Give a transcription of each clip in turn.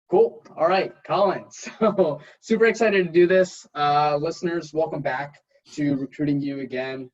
Cool. All right, Colin. So super excited to do this. Listeners, welcome back to Recruiting You again.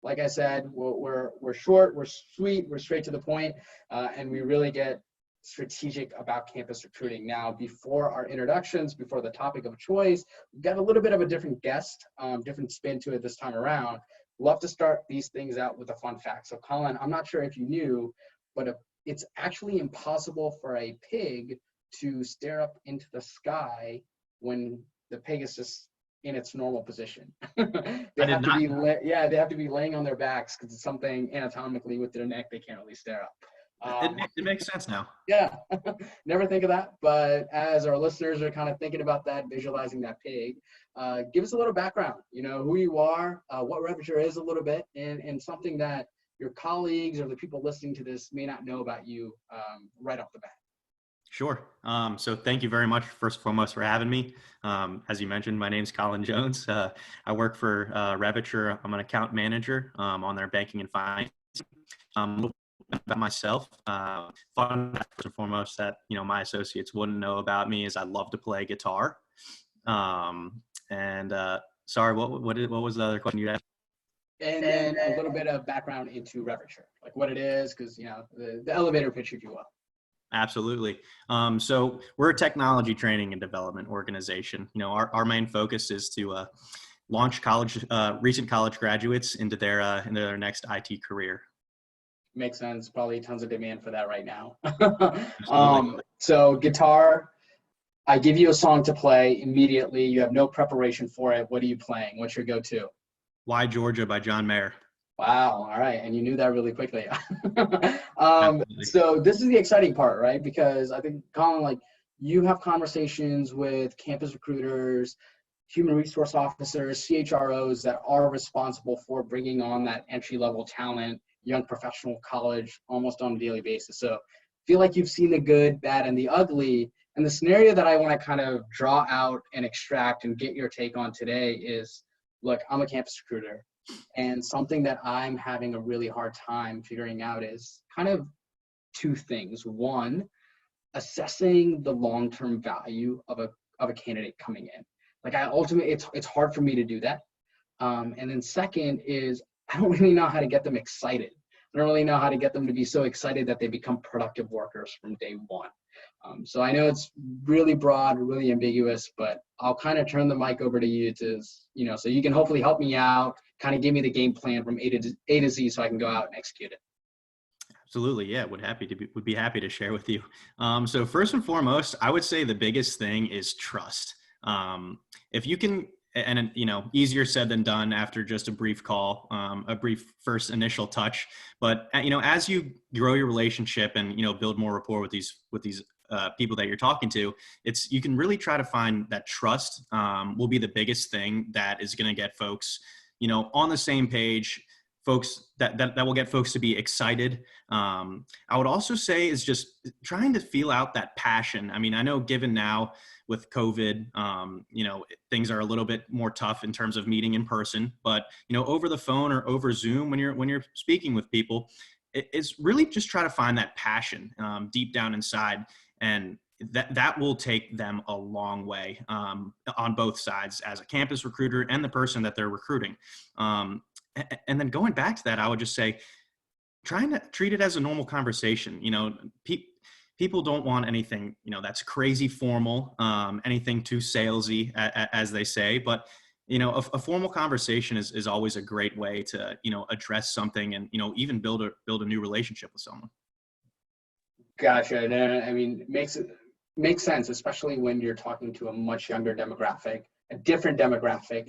Like I said, we're short, we're sweet, we're straight to the point, and we really get strategic about campus recruiting. Now, before our introductions, before the topic of choice, we've got a little bit of a different guest, different spin to it this time around. Love to start these things out with a fun fact. So Colin, I'm not sure if you knew, but it's actually impossible for a pig to stare up into the sky when the pig is just in its normal position. I did not. They have to be laying on their backs because it's something anatomically with their neck they can't really stare up. It makes sense now. Yeah, never think of that. But as our listeners are kind of thinking about that, visualizing that pig, give us a little background, who you are, what Ravager is a little bit, and something that your colleagues or the people listening to this may not know about you right off the bat. Sure. So thank you very much, first and foremost, for having me. As you mentioned, my name is Colin Jones. I work for Ravager. I'm an account manager on their banking and finance. A little bit about myself. Fun fact, first and foremost, that my associates wouldn't know about me is I love to play guitar. Sorry, what was the other question you asked? And then a little bit of background into Ravager, like what it is, because the elevator pitch, if you will. Absolutely. So we're a technology training and development organization. Our main focus is to launch recent college graduates into their next IT career. Makes sense. Probably tons of demand for that right now. Absolutely. So guitar, I give you a song to play immediately. You have no preparation for it. What are you playing? What's your go-to? Why Georgia by John Mayer. Wow. All right. And you knew that really quickly. So this is the exciting part, right? Because I think, Colin, you have conversations with campus recruiters, human resource officers, CHROs that are responsible for bringing on that entry-level talent, young professional college, almost on a daily basis. So I feel like you've seen the good, bad, and the ugly. And the scenario that I want to kind of draw out and extract and get your take on today is, look, I'm a campus recruiter. And something that I'm having a really hard time figuring out is kind of two things. One, assessing the long-term value of a candidate coming in. It's hard for me to do that. And then second is I don't really know how to get them excited. I don't really know how to get them to be so excited that they become productive workers from day one. So I know it's really broad, really ambiguous, but I'll kind of turn the mic over to you so you can hopefully help me out, kind of give me the game plan from A to Z so I can go out and execute it. Absolutely. Yeah. Would be happy to share with you. So first and foremost, I would say the biggest thing is trust. If you can, and easier said than done after just a brief call, a brief first initial touch, but as you grow your relationship and, build more rapport with these people that you're talking to, you can really try to find that trust will be the biggest thing that is going to get folks, on the same page, folks that will get folks to be excited. I would also say is just trying to feel out that passion. I mean, I know given now with COVID, things are a little bit more tough in terms of meeting in person, but, over the phone or over Zoom, when you're speaking with people, it's really just try to find that passion deep down inside. And that will take them a long way on both sides as a campus recruiter and the person that they're recruiting. And then going back to that, I would just say, trying to treat it as a normal conversation. People don't want anything, that's crazy formal, anything too salesy, as they say. But, a formal conversation is always a great way to, address something and, even build a new relationship with someone. Gotcha. I mean, makes sense, especially when you're talking to a much younger demographic, a different demographic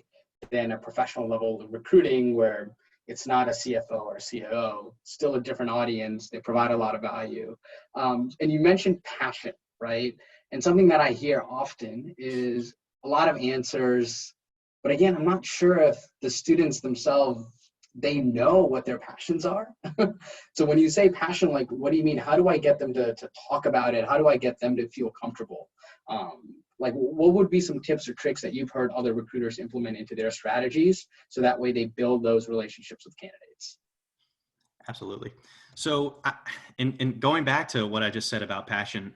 than a professional level of recruiting where it's not a CFO or a COO, still a different audience. They provide a lot of value. And you mentioned passion, right? And something that I hear often is a lot of answers, but again, I'm not sure if the students themselves, they know what their passions are. So when you say passion, what do you mean? How do I get them to talk about it? How do I get them to feel comfortable? What would be some tips or tricks that you've heard other recruiters implement into their strategies so that way they build those relationships with candidates? Absolutely. So in going back to what I just said about passion,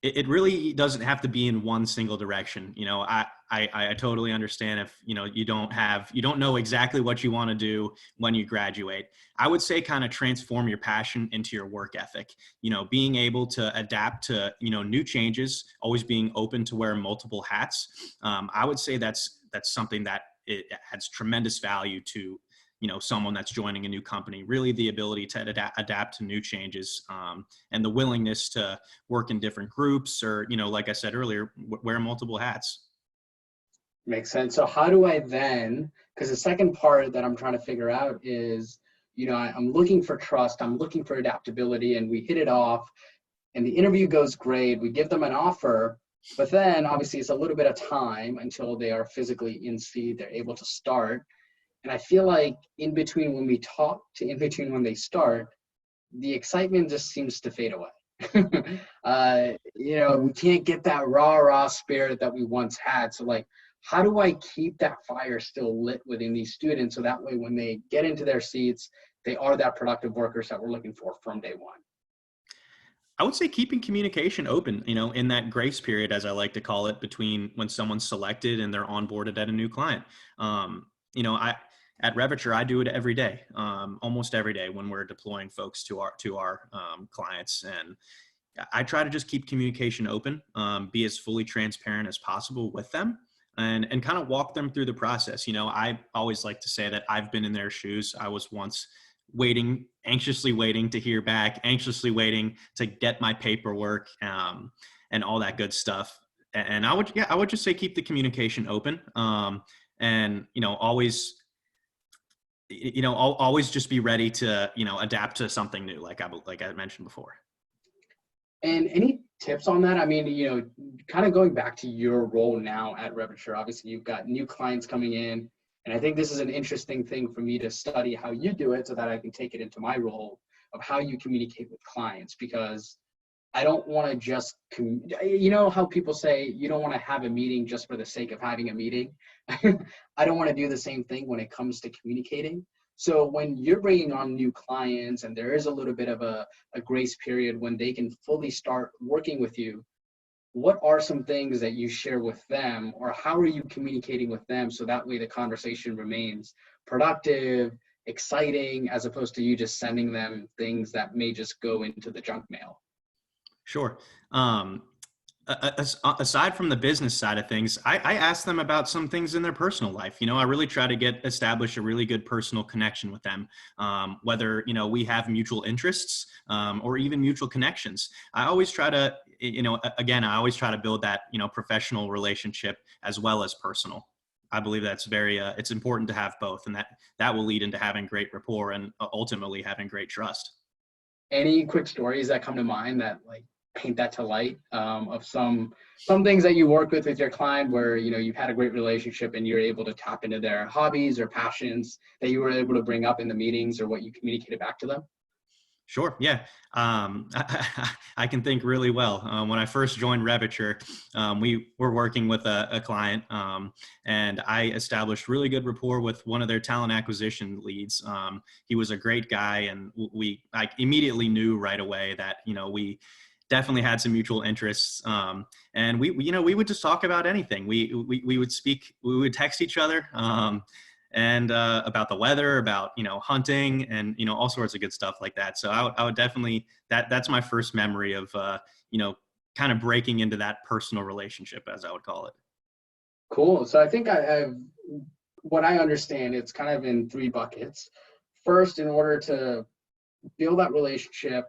it really doesn't have to be in one single direction. You know, I totally understand if, you know, you don't know exactly what you want to do when you graduate. I would say kind of transform your passion into your work ethic, you know, being able to adapt to, you know, new changes, always being open to wear multiple hats. I would say that's something that it adds tremendous value to, you know, someone that's joining a new company. Really the ability to adapt to new changes, and the willingness to work in different groups, or, you know, like I said earlier, wear multiple hats. Makes sense. So how do I then, because the second part that I'm trying to figure out is, you know, I'm looking for trust, I'm looking for adaptability, and we hit it off, and the interview goes great. We give them an offer, but then obviously it's a little bit of time until they are physically in seat, they're able to start. And I feel like in between when we talk to in between when they start, the excitement just seems to fade away. You know, we can't get that raw spirit that we once had. So like, how do I keep that fire still lit within these students so that way when they get into their seats, they are that productive workers that we're looking for from day one? I would say keeping communication open, you know, in that grace period, as I like to call it, between when someone's selected and they're onboarded at a new client. You know, at Reviture, I do it every day, almost every day when we're deploying folks to our clients, and I try to just keep communication open, be as fully transparent as possible with them, and kind of walk them through the process. You know, I always like to say that I've been in their shoes. I was once anxiously waiting to hear back, anxiously waiting to get my paperwork, and all that good stuff. And I would just say keep the communication open, and, you know, always just be ready to, you know, adapt to something new, like I mentioned before. And any tips on that? I mean, you know, kind of going back to your role now at Reviture, obviously you've got new clients coming in. And I think this is an interesting thing for me to study how you do it so that I can take it into my role of how you communicate with clients, because I don't want to just, you know, how people say you don't want to have a meeting just for the sake of having a meeting. I don't want to do the same thing when it comes to communicating. So when you're bringing on new clients and there is a little bit of a grace period when they can fully start working with you, what are some things that you share with them, or how are you communicating with them so that way the conversation remains productive, exciting, as opposed to you just sending them things that may just go into the junk mail? Sure. Aside from the business side of things, I ask them about some things in their personal life. You know, I really try to establish a really good personal connection with them, whether, you know, we have mutual interests, or even mutual connections. I always try to, you know, again, I always try to build that, you know, professional relationship as well as personal. I believe that's it's important to have both, and that will lead into having great rapport and ultimately having great trust. Any quick stories that come to mind that like paint that to light, of some things that you work with your client where, you know, you've had a great relationship and you're able to tap into their hobbies or passions that you were able to bring up in the meetings or what you communicated back to them? Sure. Yeah. I can think really well. When I first joined Reviture, we were working with a client, and I established really good rapport with one of their talent acquisition leads. He was a great guy, and I immediately knew right away that, you know, we definitely had some mutual interests. And we would just talk about anything. We would text each other, and about the weather, about, you know, hunting, and, you know, all sorts of good stuff like that. So I would definitely, that's my first memory of, you know, kind of breaking into that personal relationship, as I would call it. Cool. So I think I've what I understand, it's kind of in three buckets. First, in order to build that relationship,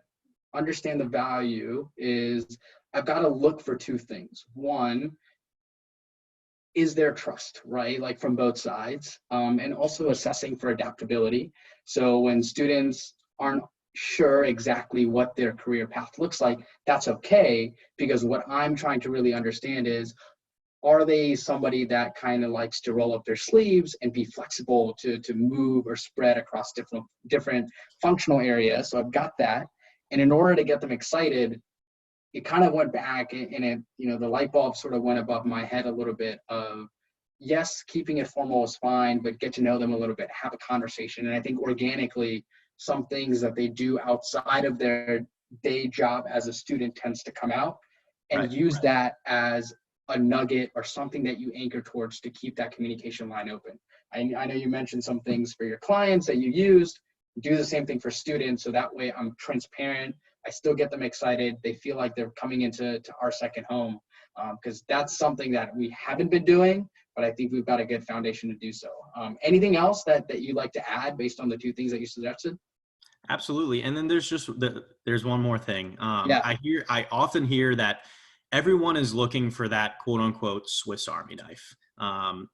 understand the value, is I've got to look for two things. One, is there trust, right? Like from both sides, and also assessing for adaptability. So when students aren't sure exactly what their career path looks like, that's okay, because what I'm trying to really understand is, are they somebody that kind of likes to roll up their sleeves and be flexible to move or spread across different functional areas? So I've got that. And in order to get them excited, it kind of went back and it, you know, the light bulb sort of went above my head a little bit of, yes, keeping it formal is fine, but get to know them a little bit, have a conversation. And I think organically, some things that they do outside of their day job as a student tends to come out. and use that as a nugget or something that you anchor towards to keep that communication line open. I know you mentioned some things for your clients that you used. Do the same thing for students, so that way I'm transparent. I still get them excited. They feel like they're coming into our second home, because that's something that we haven't been doing, but I think we've got a good foundation to do so. Anything else that you'd like to add based on the two things that you suggested? Absolutely. And then there's one more thing. Yeah. I often hear that everyone is looking for that quote unquote Swiss Army knife.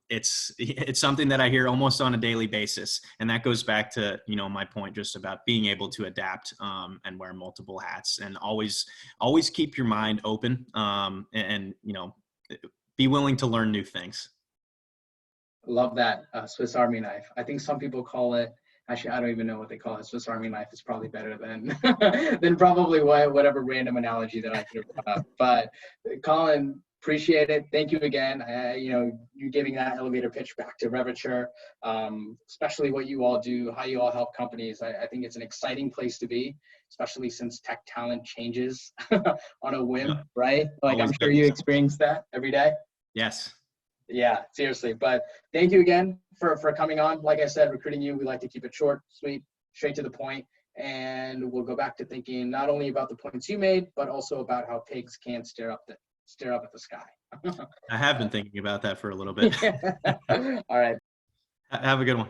It's something that I hear almost on a daily basis. And that goes back to, my point just about being able to adapt, and wear multiple hats, and always keep your mind open, and be willing to learn new things. Love that, Swiss Army knife. I think some people call it, actually, I don't even know what they call it. Swiss Army knife is probably better than than probably whatever random analogy that I could have brought up. But Colin, appreciate it. Thank you again. You giving that elevator pitch back to Revature, especially what you all do, how you all help companies. I think it's an exciting place to be, especially since tech talent changes on a whim, Yeah. right? Like, Always I'm sure does. you experience that every day. Yes. Yeah, seriously. But thank you again for coming on. Like I said, RecruitingU, we like to keep it short, sweet, straight to the point. And we'll go back to thinking not only about the points you made, but also about how pigs can't stare up at the sky. I have been thinking about that for a little bit. All right. Have a good one.